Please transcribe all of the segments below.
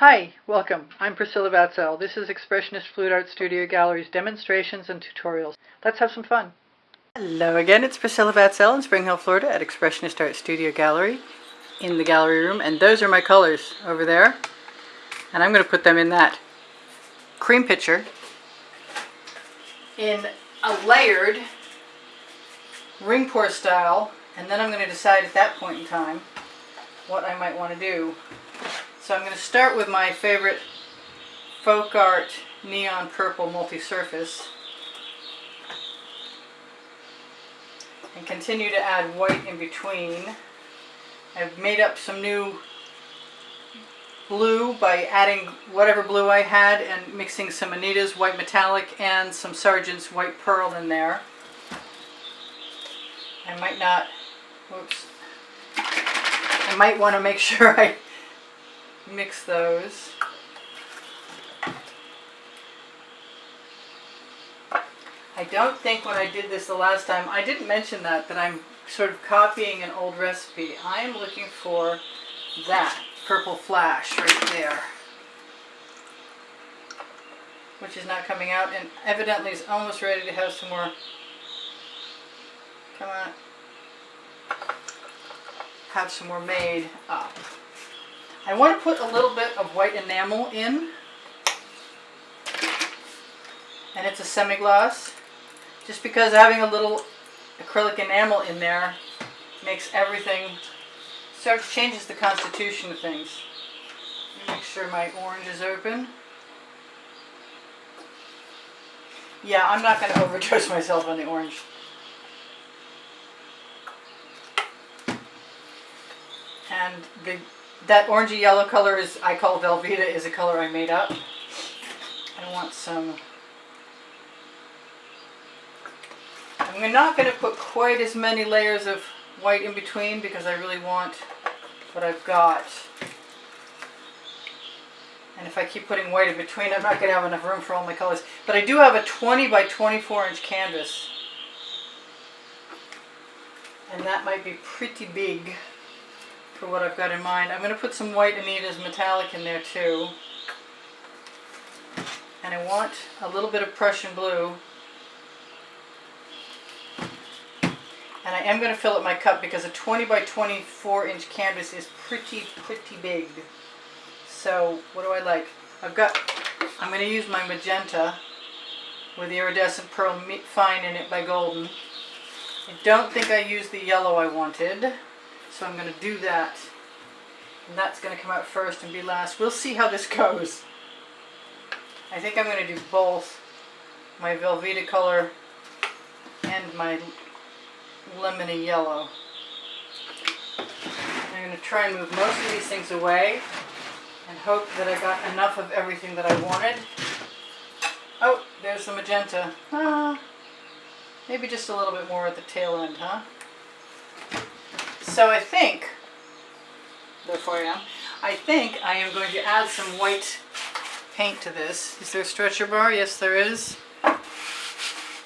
Hi, welcome. I'm Priscilla Batzell. This is Expressionist Fluid Art Studio Gallery's demonstrations and tutorials. Let's have some fun. Hello again, it's Priscilla Batzell in Spring Hill, Florida at Expressionist Art Studio Gallery in the gallery room, and those are my colors over there. And I'm going to put them in that cream pitcher in a layered ring pour style, and then I'm going to decide at that point in time what I might want to do. So I'm going to start with my favorite folk art neon purple multi-surface and continue to add white in between. I've made up some new blue by adding whatever blue I had and mixing some Anita's white metallic and some Sargent's white pearl in there. I might want to make sure I mix those. I don't think when I did this the last time, I didn't mention that I'm sort of copying an old recipe. I am looking for that purple flash right there, which is not coming out and evidently is almost ready to have some more. Come on. Have some more made up. I want to put a little bit of white enamel in, and it's a semi-gloss, just because having a little acrylic enamel in there makes everything, sort of changes the constitution of things. Let me make sure my orange is open. Yeah, I'm not going to overdose myself on the orange. And that orangey yellow color is, I call Velveeta, is a color I made up. I want some. I'm not going to put quite as many layers of white in between because I really want what I've got. And if I keep putting white in between, I'm not going to have enough room for all my colors. But I do have a 20 by 24 inch canvas. And that might be pretty big for what I've got in mind. I'm going to put some white Anita's metallic in there too. And I want a little bit of Prussian blue. And I am going to fill up my cup because a 20 by 24 inch canvas is pretty big. So what do I like? I'm going to use my magenta with the iridescent pearl fine in it by Golden. I don't think I used the yellow I wanted. So I'm going to do that, and that's going to come out first and be last. We'll see how this goes. I think I'm going to do both my Velveeta color and my lemony yellow. I'm going to try and move most of these things away and hope that I got enough of everything that I wanted. Oh, there's the magenta. Maybe just a little bit more at the tail end, huh? So I think I am going to add some white paint to this. Is there a stretcher bar? Yes, there is.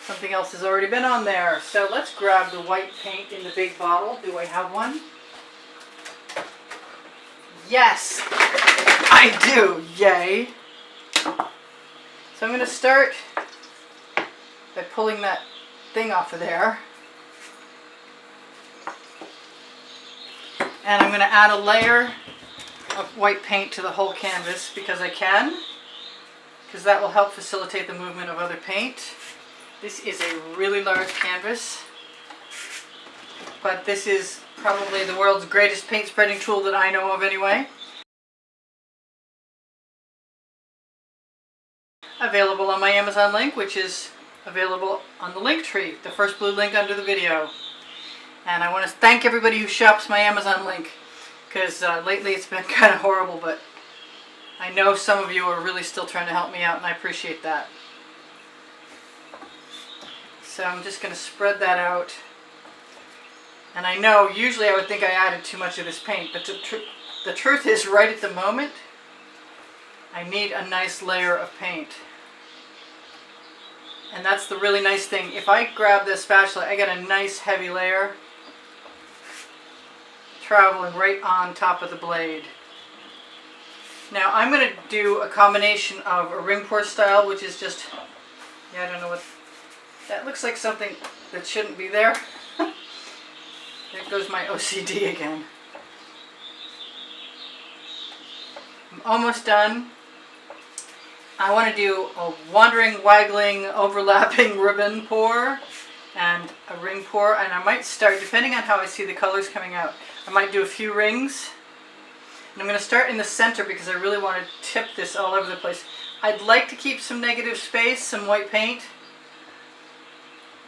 Something else has already been on there. So let's grab the white paint in the big bottle. Do I have one? Yes, I do. Yay. So I'm going to start by pulling that thing off of there. And I'm going to add a layer of white paint to the whole canvas because I can, because that will help facilitate the movement of other paint. This is a really large canvas, but this is probably the world's greatest paint spreading tool that I know of anyway. Available on my Amazon link, which is available on the link tree, the first blue link under the video. And I want to thank everybody who shops my Amazon link, because lately it's been kind of horrible, but I know some of you are really still trying to help me out, and I appreciate that. So I'm just going to spread that out. And I know usually I would think I added too much of this paint, but the truth is right at the moment I need a nice layer of paint. And that's the really nice thing. If I grab this spatula, I get a nice heavy layer traveling right on top of the blade. Now I'm going to do a combination of a ring pour style, which is just, yeah, I don't know what, that looks like something that shouldn't be there. There goes my OCD again. I'm almost done. I want to do a wandering, waggling, overlapping ribbon pour and a ring pour, and I might start, depending on how I see the colors coming out, I might do a few rings. And I'm going to start in the center because I really want to tip this all over the place. I'd like to keep some negative space, some white paint.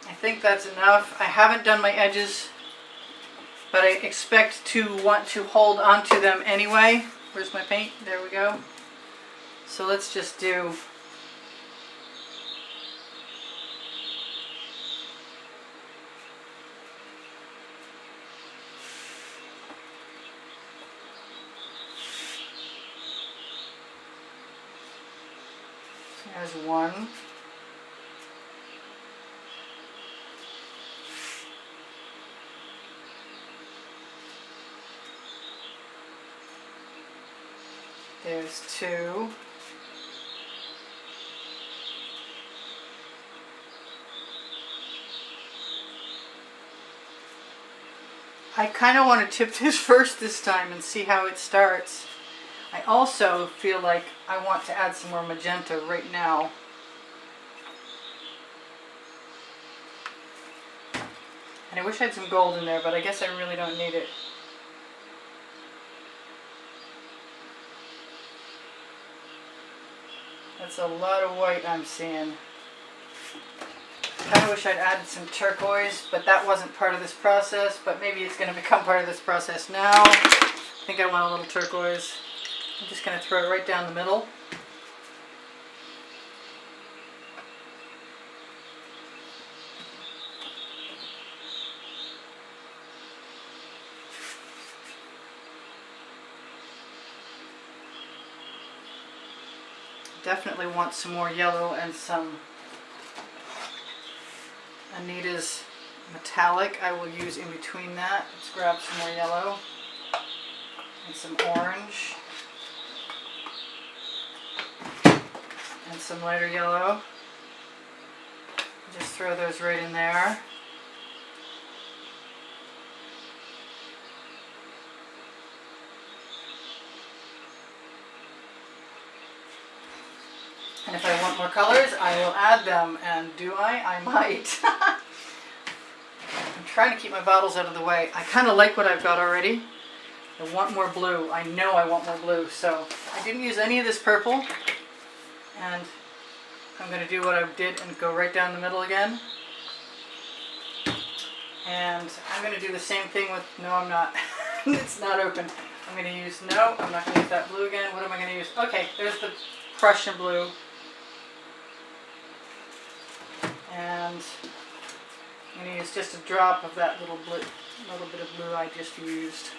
I think that's enough. I haven't done my edges, but I expect to want to hold onto them anyway. Where's my paint? There we go. So let's just do there's one. There's two. I kind of want to tip this first this time and see how it starts. I also feel like I want to add some more magenta right now. And I wish I had some gold in there, but I guess I really don't need it. That's a lot of white I'm seeing. I kind of wish I'd added some turquoise, but that wasn't part of this process, but maybe it's going to become part of this process now. I think I want a little turquoise. I'm just going to throw it right down the middle. Definitely want some more yellow and some Anita's metallic I will use in between that. Let's grab some more yellow and some orange and some lighter yellow. Just throw those right in there. And if I want more colors, I will add them. And do I? I might. I'm trying to keep my bottles out of the way. I kind of like what I've got already. I want more blue. I know I want more blue. So I didn't use any of this purple. And I'm going to do what I did and go right down the middle again. And I'm going to do the same thing with, no I'm not. It's not open. I'm going to use, no, I'm not going to use that blue again. What am I going to use? Okay, there's the Prussian blue. And I'm going to use just a drop of that little bit of blue I just used.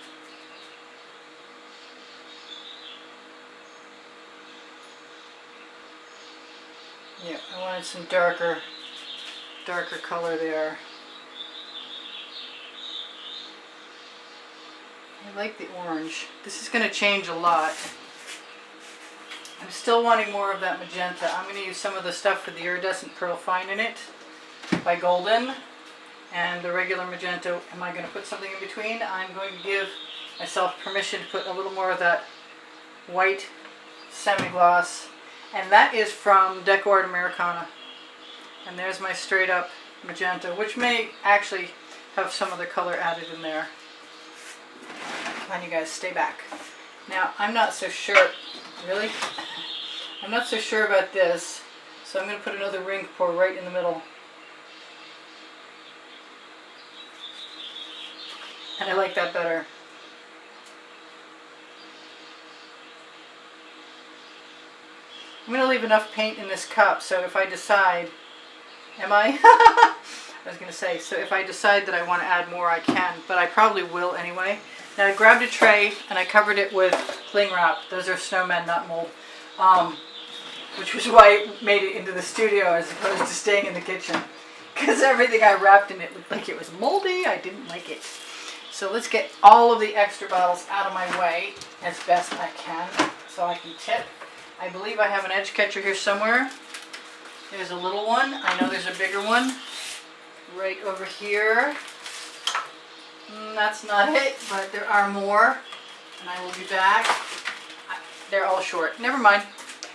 Yeah, I wanted some darker color there. I like the orange. This is going to change a lot. I'm still wanting more of that magenta. I'm going to use some of the stuff with the iridescent pearl fine in it by Golden and the regular magenta. Am I going to put something in between? I'm going to give myself permission to put a little more of that white semi-gloss, and that is from Deco Art Americana. And there's my straight up magenta, which may actually have some other color added in there. Come on, you guys, stay back. Now, I'm not so sure, really? I'm not so sure about this, so I'm going to put another ring pour right in the middle. And I like that better. I'm going to leave enough paint in this cup, so if I decide, am I? I was going to say, so if I decide that I want to add more, I can, but I probably will anyway. Now I grabbed a tray and I covered it with cling wrap. Those are snowmen, not mold. Which was why it made it into the studio as opposed to staying in the kitchen. Because everything I wrapped in it looked like it was moldy. I didn't like it. So let's get all of the extra bottles out of my way as best I can. so I can tip. I believe I have an edge catcher here somewhere. There's a little one. I know there's a bigger one right over here. That's not it, but there are more, and I will be back. They're all short. Never mind.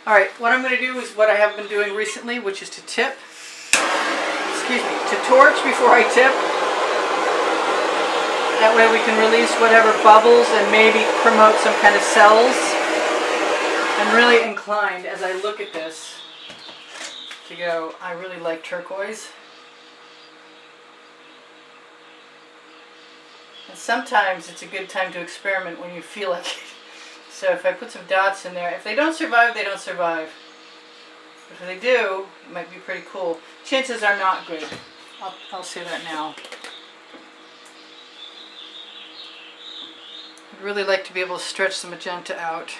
All right, what I'm going to do is what I have been doing recently, which is to tip. Excuse me, to torch before I tip. That way we can release whatever bubbles and maybe promote some kind of cells. I'm really inclined as I look at this to go, I really like turquoise. And sometimes it's a good time to experiment when you feel like it. So if I put some dots in there, if they don't survive, they don't survive. But if they do, it might be pretty cool. Chances are not good. I'll say that now. I'd really like to be able to stretch the magenta out.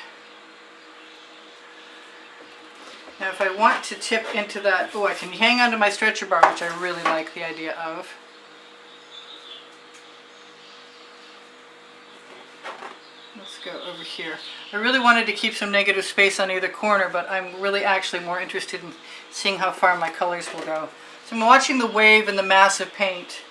Now if I want to tip into that, oh, I can hang onto my stretcher bar, which I really like the idea of. Let's go over here. I really wanted to keep some negative space on either corner, but I'm really actually more interested in seeing how far my colors will go. So I'm watching the wave and the mass of paint.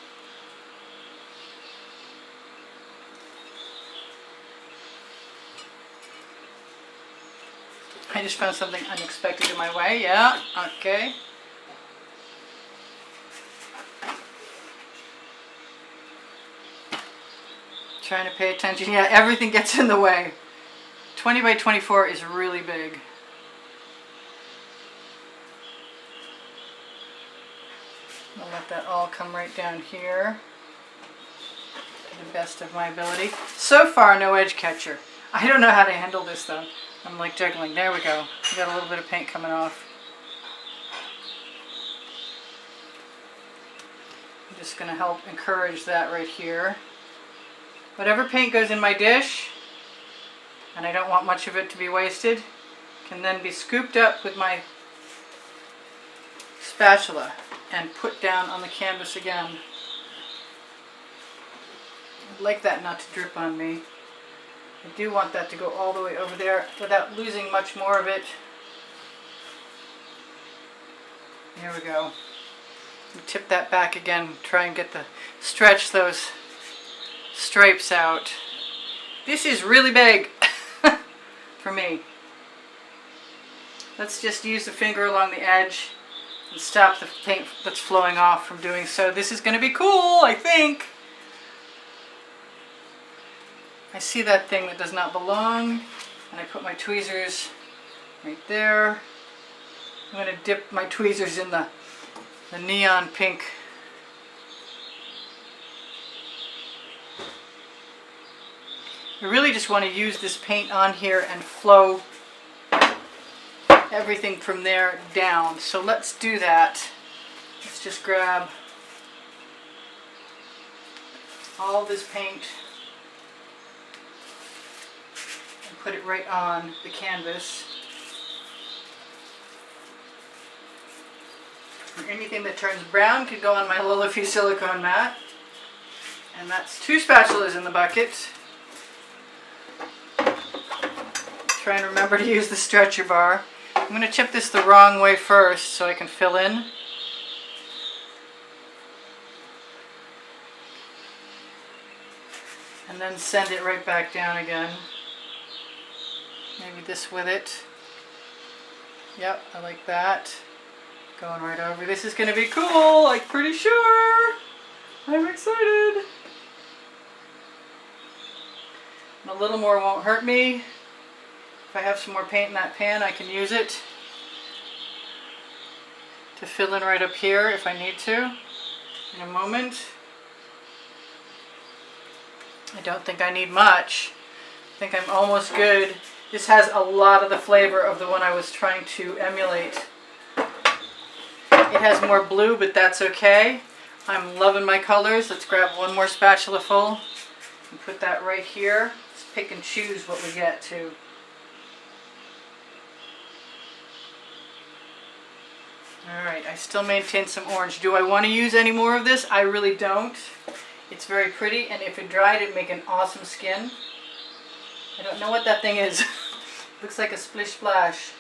I just found something unexpected in my way. Yeah, okay. Trying to pay attention. Yeah, everything gets in the way. 20 by 24 is really big. I'll let that all come right down here to the best of my ability. So far, no edge catcher. I don't know how to handle this though. I'm like juggling. There we go. We got a little bit of paint coming off. I'm just going to help encourage that right here. Whatever paint goes in my dish, and I don't want much of it to be wasted, can then be scooped up with my spatula and put down on the canvas again. I'd like that not to drip on me. I do want that to go all the way over there without losing much more of it. There we go. Tip that back again, try and stretch those stripes out. This is really big for me. Let's just use the finger along the edge and stop the paint that's flowing off from doing so. This is going to be cool, I think. I see that thing that does not belong, and I put my tweezers right there. I'm going to dip my tweezers in the neon pink. I really just want to use this paint on here and flow everything from there down. So let's do that. Let's just grab all this paint and put it right on the canvas. And anything that turns brown could go on my Lillifee silicone mat. And that's 2 spatulas in the bucket. Try and remember to use the stretcher bar. I'm going to chip this the wrong way first so I can fill in. And then send it right back down again. Maybe this with it. Yep, I like that. Going right over. This is going to be cool, I'm pretty sure. I'm excited. And a little more won't hurt me. If I have some more paint in that pan, I can use it to fill in right up here if I need to in a moment. I don't think I need much. I think I'm almost good. This has a lot of the flavor of the one I was trying to emulate. It has more blue, but that's okay. I'm loving my colors. Let's grab one more spatula full and put that right here. Let's pick and choose what we get too. Alright, I still maintain some orange. Do I want to use any more of this? I really don't. It's very pretty, and if it dried, it'd make an awesome skin. I don't know what that thing is, Looks like a splish splash.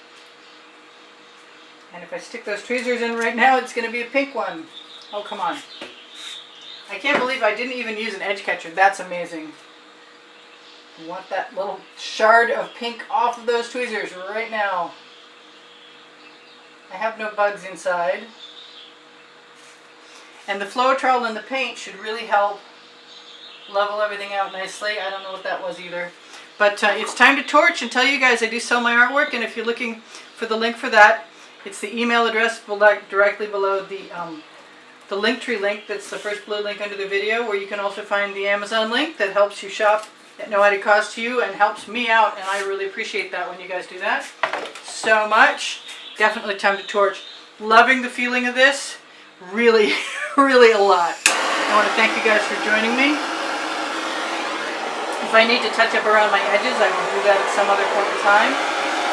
And if I stick those tweezers in right now, it's going to be a pink one. Oh, come on. I can't believe I didn't even use an edge catcher. That's amazing. I want that little shard of pink off of those tweezers right now. I have no bugs inside. And the Floetrol and the paint should really help level everything out nicely. I don't know what that was either. But it's time to torch and tell you guys I do sell my artwork, and if you're looking for the link for that, it's the email address directly below the Linktree link. That's the first blue link under the video, where you can also find the Amazon link that helps you shop at no added cost to you and helps me out, and I really appreciate that when you guys do that so much. Definitely time to torch. Loving the feeling of this. Really, really a lot. I want to thank you guys for joining me. If I need to touch up around my edges, I will do that at some other point in time.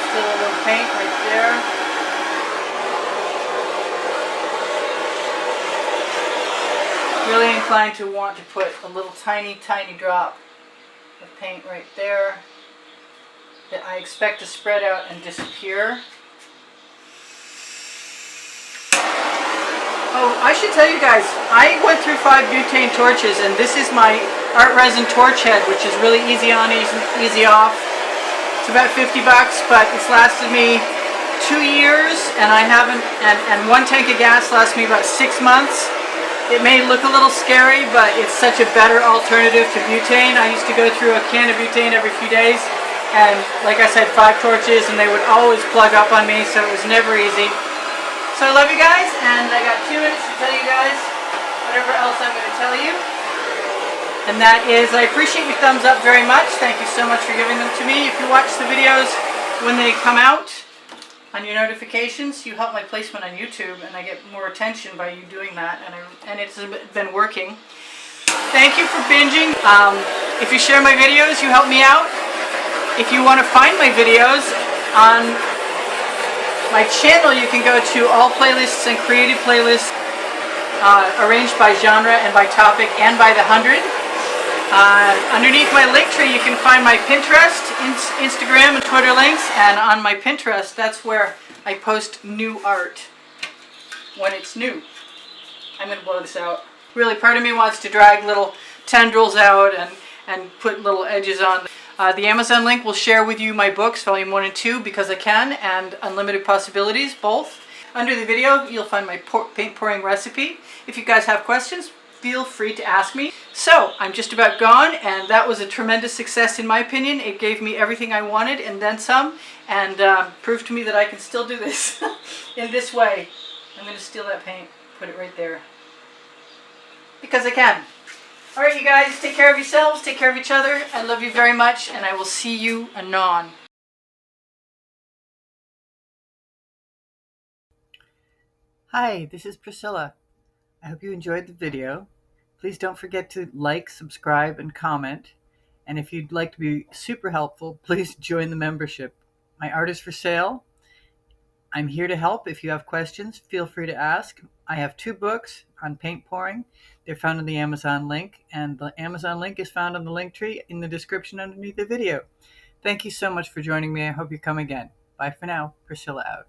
Still a little paint right there. Really inclined to want to put a little tiny, tiny drop of paint right there that I expect to spread out and disappear. Oh, I should tell you guys, I went through 5 butane torches, and this is my art resin torch head, which is really easy on, easy off. It's about 50 bucks, but it's lasted me 2 years, and I haven't, and 1 tank of gas lasts me about 6 months. It may look a little scary, but it's such a better alternative to butane. I used to go through a can of butane every few days, and like I said, 5 torches, and they would always plug up on me, so it was never easy. So I love you guys, and I got 2 minutes to tell you guys whatever else I'm going to tell you. And that is, I appreciate your thumbs up very much. Thank you so much for giving them to me. If you watch the videos when they come out on your notifications, you help my placement on YouTube, and I get more attention by you doing that, and it's been working. Thank you for binging. If you share my videos, you help me out. If you want to find my videos on my channel, you can go to all playlists and creative playlists arranged by genre and by topic and by the 100. Underneath my link tree, you can find my Pinterest, Instagram, and Twitter links. And on my Pinterest, that's where I post new art when it's new. I'm going to blow this out. Really, part of me wants to drag little tendrils out and put little edges on. The Amazon link will share with you my books, Volume 1 and 2, because I can, and Unlimited Possibilities, both. Under the video, you'll find my paint pouring recipe. If you guys have questions, feel free to ask me. So, I'm just about gone, and that was a tremendous success in my opinion. It gave me everything I wanted, and then some, and proved to me that I can still do this in this way. I'm going to steal that paint, put it right there, because I can. Alright, you guys, take care of yourselves, take care of each other. I love you very much, and I will see you anon. Hi, this is Priscilla. I hope you enjoyed the video. Please don't forget to like, subscribe, and comment. And if you'd like to be super helpful, please join the membership. My art is for sale. I'm here to help. If you have questions, feel free to ask. I have 2 books on paint pouring. They're found in the Amazon link, and the Amazon link is found on the link tree in the description underneath the video. Thank you so much for joining me. I hope you come again. Bye for now. Priscilla out.